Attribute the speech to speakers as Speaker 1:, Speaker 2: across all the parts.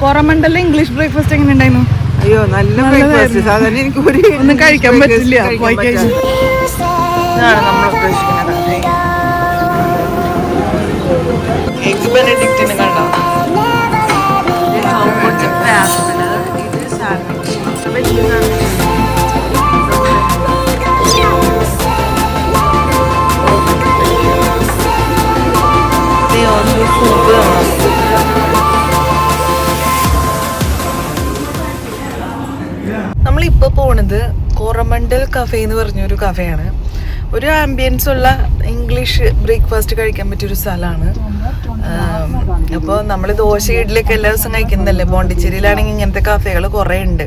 Speaker 1: കോറമണ്ടലിലെ English breakfast എങ്ങനെ ഉണ്ടായിരുന്നു?
Speaker 2: അയ്യോ നല്ല ബ്രേക്ക്ഫാസ്റ്റ്. സാധാരണ എനിക്ക്
Speaker 1: ഒന്നും കഴിക്കാൻ പറ്റില്ല.
Speaker 2: ഇതാണ് നമ്മൾ ഉദ്ദേശിക്കുന്നത്. എഗ് ബെനഡിക്റ്റിന് കണ്ടോ? സൂപ്പ് നമ്മളിപ്പോൾ പോണത് കോറമണ്ടൽ കഫേ എന്ന് പറഞ്ഞൊരു കഫേയാണ്. ഒരു ആംബിയൻസ് ഉള്ള ഇംഗ്ലീഷ് ബ്രേക്ക്ഫാസ്റ്റ് കഴിക്കാൻ പറ്റിയൊരു സ്ഥലമാണ്. അപ്പോൾ നമ്മൾ ദോശ ഇഡ്ഡലിയൊക്കെ എല്ലാ ദിവസവും കഴിക്കുന്നതല്ലേ. പോണ്ടിച്ചേരിയിലാണെങ്കിൽ ഇങ്ങനത്തെ കഫേകൾ കുറേ ഉണ്ട്.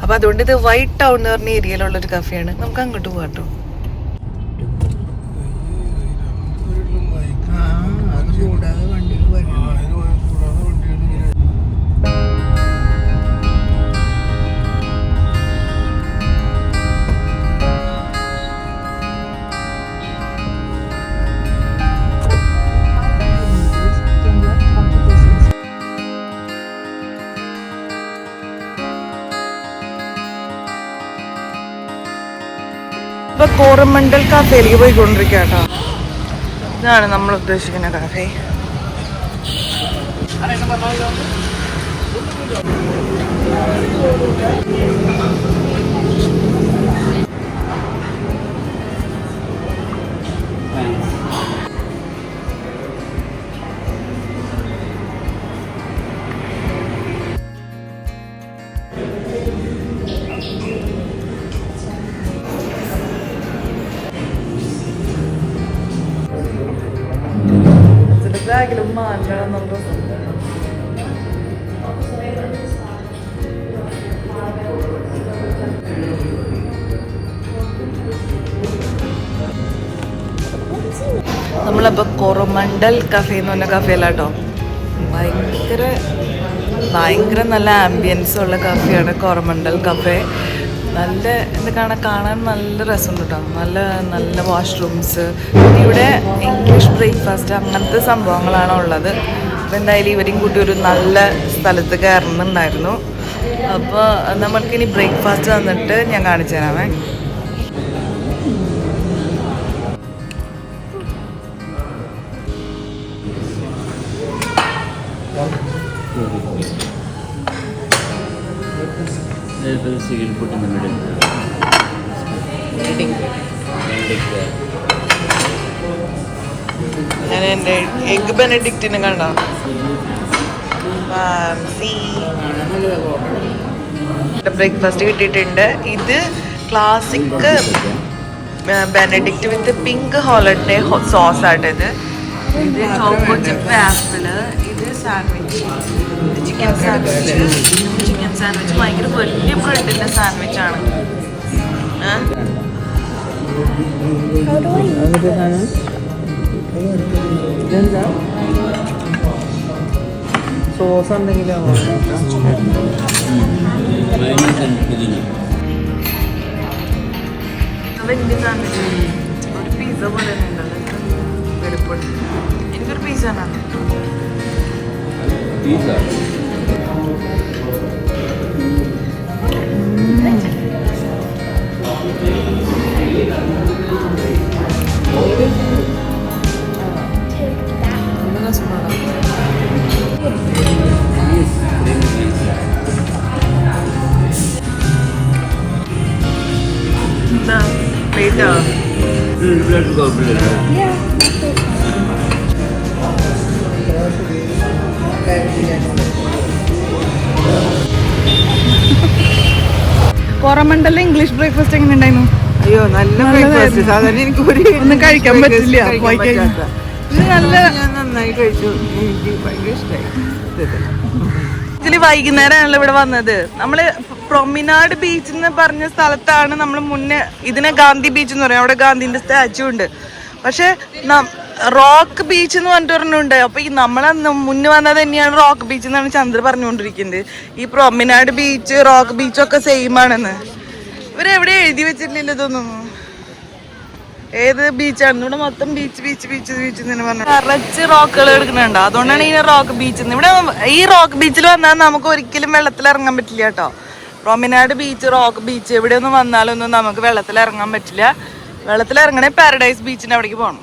Speaker 2: അപ്പോൾ അതുകൊണ്ട് ഇത് വൈറ്റ് ടൗൺ എന്ന് പറഞ്ഞ ഏരിയയിലുള്ളൊരു കഫേയാണ്. നമുക്ക് അങ്ങോട്ട് പോകാം കേട്ടോ. ഇപ്പൊ കോറമണ്ടൽ കഫേയിലേക്ക് പോയിക്കൊണ്ടിരിക്കുക കേട്ടോ. ഇതാണ് നമ്മൾ ഉദ്ദേശിക്കുന്ന കഫേ. ബാഗിലും മാറ്റണം നമ്മൾ. നമ്മളപ്പോൾ കോറമണ്ടൽ കഫേ എന്ന് പറഞ്ഞ കഫേലാട്ടോ. ഭയങ്കര നല്ല ആംബിയൻസ് ഉള്ള കഫേയാണ് കോറമണ്ടൽ കഫേ. നല്ല കാണാൻ നല്ല രസമുണ്ട് കേട്ടോ. നല്ല വാഷ്റൂംസ്. ഇവിടെ ഇംഗ്ലീഷ് ബ്രേക്ക്ഫാസ്റ്റ് അങ്ങനത്തെ സംഭവങ്ങളാണ് ഉള്ളത്. അപ്പോൾ എന്തായാലും ഇവരെയും കൂട്ടി ഒരു നല്ല സ്ഥലത്ത് കയറുന്നുണ്ടായിരുന്നു. അപ്പോൾ നമ്മൾക്കിനി ബ്രേക്ക്ഫാസ്റ്റ് തന്നിട്ട് ഞാൻ കാണിച്ചു തരാമേ. ഞാൻ എൻ്റെ എഗ് ബെനഡിക്റ്റിന് കണ്ടോ? ബ്രേക്ക്ഫാസ്റ്റ് കിട്ടിയിട്ടുണ്ട്. ഇത് classic Benedict with pink hollandaise sauce ആട്ടത്. ഇത് ചോക്കോ ചിപ്പ് ആപ്പിള്. ഇത് സാൻഡ്വിച്ച്, ചിക്കൻ സാൻഡ്വിച്ച് ഭയങ്കര വലിയ ബ്രെഡിന്റെ സാൻഡ്വിച്ച് ആണ്. ഇതെന്താ സോസ് എന്തെങ്കിലും വലിയ സാൻഡ്വിച്ച്. ഒരു പിസ്സ പോലെ തന്നെ ഉണ്ടല്ലോ. വെളുപ്പുണ്ട്. എനിക്കൊരു പിസ്സ ആണ്. Later.
Speaker 3: Let's go, please.
Speaker 1: Yeah. കോറമണ്ടലിലെ ഇംഗ്ലീഷ് ബ്രേക്ക്ഫാസ്റ്റ് എങ്ങനെ ഉണ്ടായിരുന്നു?
Speaker 2: അയ്യോ നല്ല ബ്രേക്ക്ഫാസ്റ്റ്. സാധാരണ എനിക്ക് ഒന്നും
Speaker 1: കഴിക്കാൻ പറ്റില്ല.
Speaker 2: ഇത് നല്ല ഞാൻ നന്നായി കഴിച്ചു. എനിക്ക് ഭയങ്കര ഇഷ്ടമായി.
Speaker 1: ആക്ച്വലി വൈകുന്നേരമാണല്ലോ ഇവിടെ വന്നത്. നമ്മള് പ്രൊമിനാഡ് ബീച്ച് എന്ന് പറഞ്ഞ സ്ഥലത്താണ് നമ്മൾ മുന്നേ. ഇതിനെ ഗാന്ധി ബീച്ച് എന്ന് പറയും. അവിടെ ഗാന്ധിന്റെ സ്റ്റാച്ചു ഉണ്ട്. പക്ഷെ റോക്ക് ബീച്ച് എന്ന് പറഞ്ഞിട്ടുണ്ട്. അപ്പൊ ഈ നമ്മളെ മുന്നേ വന്നത് തന്നെയാണ് റോക്ക് ബീച്ച് എന്നാണ് ചന്ദ്ര പറഞ്ഞുകൊണ്ടിരിക്കുന്നത്. ഈ പ്രൊമിനാഡ് ബീച്ച് റോക്ക് ബീച്ചൊക്കെ സെയിം ആണെന്ന് ഇവരെവിടെ എഴുതി വെച്ചിട്ടില്ല. ഇതൊന്നും ഏത് ബീച്ചാണ് ഇവിടെ മൊത്തം ബീച്ച് ബീച്ച് ബീച്ച് ബീച്ച് എന്ന് പറഞ്ഞു നിറച്ച് റോക്കുകൾ എടുക്കുന്നുണ്ട്. അതുകൊണ്ടാണ് ഈ റോക്ക് ബീച്ച്. ഇവിടെ ഈ റോക്ക് ബീച്ചിൽ വന്നാൽ നമുക്ക് ഒരിക്കലും വെള്ളത്തിൽ ഇറങ്ങാൻ പറ്റില്ല കേട്ടോ. പ്രൊമിനാട് ബീച്ച്, റോക്ക് ബീച്ച് എവിടെയൊന്നും വന്നാലൊന്നും നമുക്ക് വെള്ളത്തിൽ ഇറങ്ങാൻ പറ്റില്ല. വെള്ളത്തിൽ ഇറങ്ങണേ പാരഡൈസ് ബീച്ചിന്റെ അവിടേക്ക് പോകണം.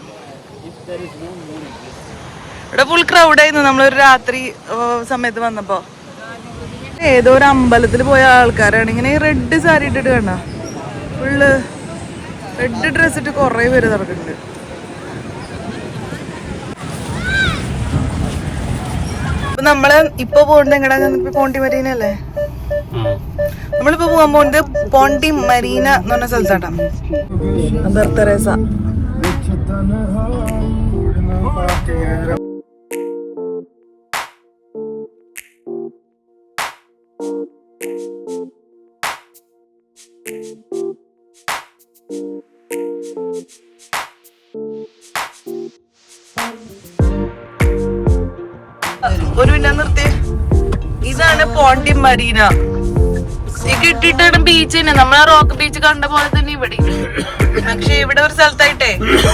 Speaker 1: ഇവിടെ ഫുൾ ക്രൗഡായിരുന്നു നമ്മളൊരു രാത്രി സമയത്ത് വന്നപ്പോ. ഏതോ ഒരു അമ്പലത്തിൽ പോയ ആൾക്കാരാണ് ഇങ്ങനെ റെഡ് സാരി ഇട്ടിട്ട് കണ്ട ഫുള്ള് റെഡ് ഡ്രസ് ഇട്ട് കുറേ പേര് നടക്കുന്നുണ്ട്. അപ്പൊ നമ്മള് ഇപ്പൊ പോകുന്നത് എങ്ങടാ? പോണ്ടി മരീനല്ലേ നമ്മളിപ്പോ പോകാൻ പോകുന്നത്. പോണ്ടി മരീന എന്ന് പറഞ്ഞ സ്ഥലത്താട്ടാ. Mother Teresa. ഒരു മിനിറ്റ് നിർത്തിയേ. ഇതാണ് പോണ്ടി മരീന. ഈ കിട്ടിയിട്ടാണ് ബീച്ച് തന്നെ. നമ്മളെ റോക്ക് ബീച്ച് കണ്ട പോലെ തന്നെ ഇവിടെ. പക്ഷെ ഇവിടെ ഒരു സ്ഥലത്തായിട്ടേ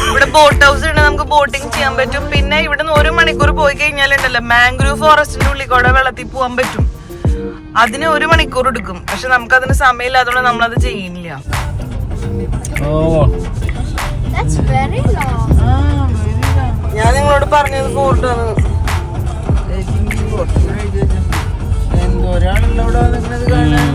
Speaker 1: ഇവിടെ ബോട്ട് ഹൗസ് ഉണ്ട്. നമുക്ക് ബോട്ടിങ് ചെയ്യാൻ പറ്റും. പിന്നെ ഇവിടെ നിന്ന് 1 മണിക്കൂർ പോയി കഴിഞ്ഞാലുണ്ടല്ലോ മാംഗ്രൂവ് ഫോറസ്റ്റിന്റെ ഉള്ളിൽ കൂടെ വെള്ളത്തിൽ പോകാൻ പറ്റും. അതിന് 1 മണിക്കൂർ എടുക്കും. പക്ഷെ നമുക്ക് അതിന് സമയമില്ലാത്തതുകൊണ്ട് നമ്മളത് ചെയ്യുന്നില്ല. ഞാൻ നിങ്ങളോട് പറഞ്ഞത് ഫോർട്ടാണ്. എന്തോരാണല്ലോ ഇവിടെ വന്നിട്ട് കാണാൻ.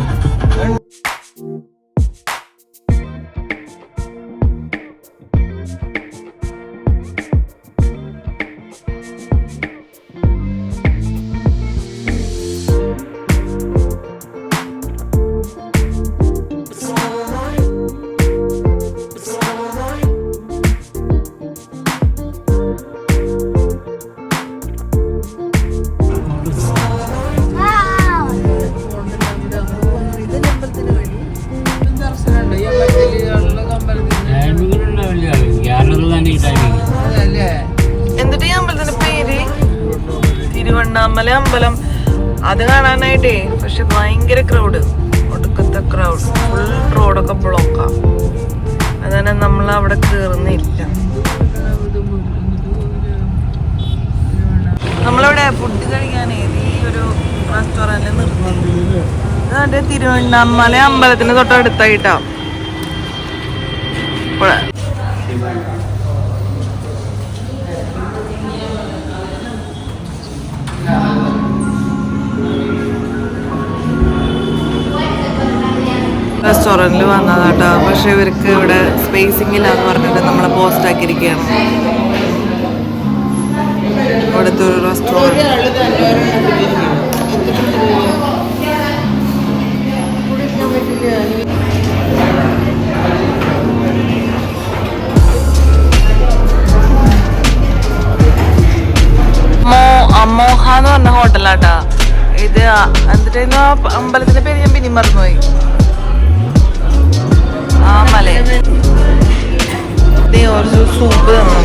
Speaker 1: എന്നിട്ട് ഈ അമ്പലത്തിന്റെ പേര് തിരുവണ്ണാമല അമ്പലം. അത് കാണാനായിട്ടേ പക്ഷെ ഭയങ്കര ക്രൗഡ്, ഒടുക്കത്തെ ക്രൗഡ്. ഫുൾ റോഡൊക്കെ ബ്ലോക്കാ. അതാണ് നമ്മൾ അവിടെ കേറുന്നില്ല. നമ്മളവിടെ ഫുഡ് കഴിക്കാനേ ഈ ഒരു റെസ്റ്റോറന്റിൽ നിർത്തി. ഇതാണ്ട് തിരുവണ്ണാമല അമ്പലത്തിന് തൊട്ടടുത്തായിട്ടാ. റെസ്റ്റോറൻറ്റിൽ വന്നതാട്ടോ. പക്ഷെ ഇവർക്ക് ഇവിടെ സ്പേസിംഗ് ഇല്ലാന്ന് പറഞ്ഞിട്ട് നമ്മളെ പോസ്റ്റ് ആക്കിയിരിക്കുകയാണ്. ഇവിടുത്തെ ഒരു റെസ്റ്റോറൻറ്റ്. മോഹ എന്ന് പറഞ്ഞ ഹോട്ടലാട്ടാ ഇത്. എന്നിട്ടായിരുന്നു അമ്പലത്തിന്റെ പേര് ഞാൻ പിന്നെയും മറന്നുപോയി. ആ മല സൂപ്പ് തന്നു.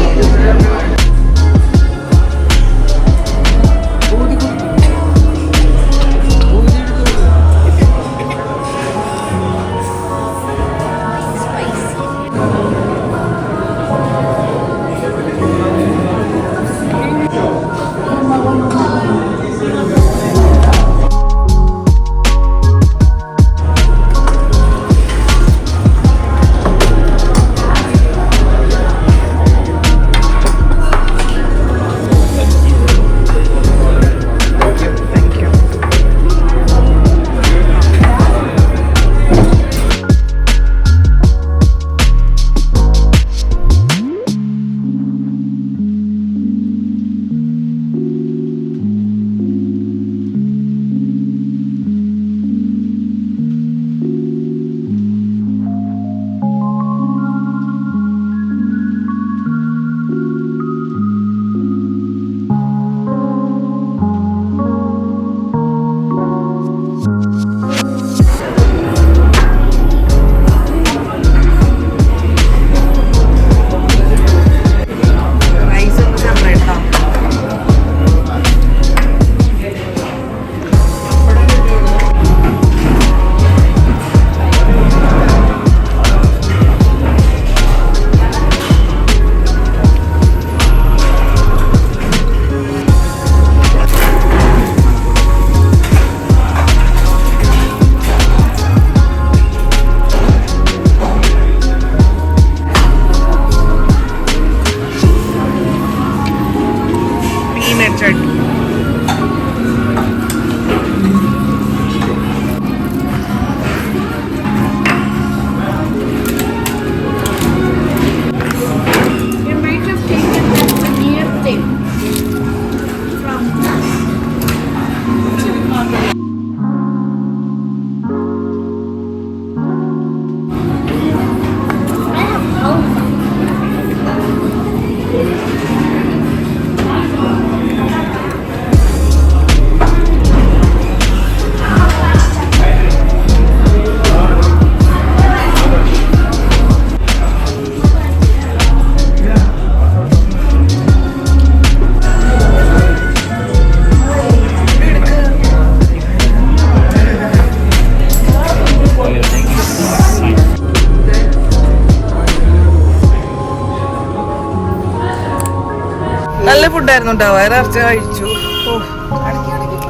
Speaker 1: ഉണ്ടായിരുന്നു കേട്ടോ, വയറിറച്ച കഴിച്ചു.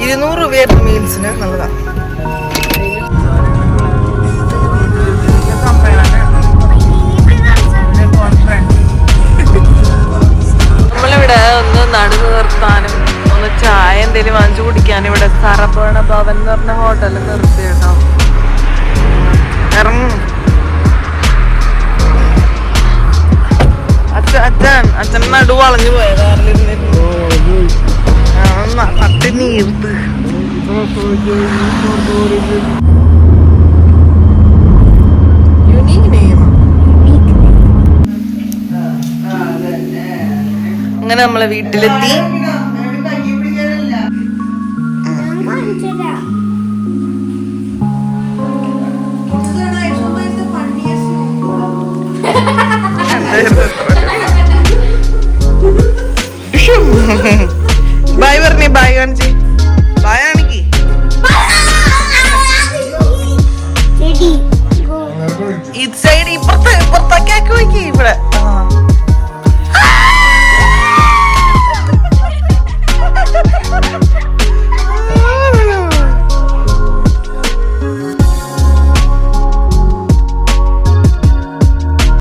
Speaker 1: 200 രൂപയായിരുന്നു മീൽസിന്. നല്ലതാ. നമ്മളിവിടെ ഒന്ന് നടു നിർത്താനും ഒന്ന് ചായ എന്തെങ്കിലും വാങ്ങിച്ചു കുടിക്കാനും ഇവിടെ സറബണ ഭവൻ എന്ന് പറഞ്ഞ ഹോട്ടലിൽ നിർത്തി കേട്ടോ. ഇറങ്ങും. അച്ഛൻ നടു വളഞ്ഞു പോയ നട്ടി നീർത്ത്. അങ്ങനെ നമ്മളെ വീട്ടിലെത്തി. ബായ് പറഞ്ഞേ, ബായ് കാണിച്ചേ, ബായ് കാണിക്ക്. ഇത് സൈഡ് ഈ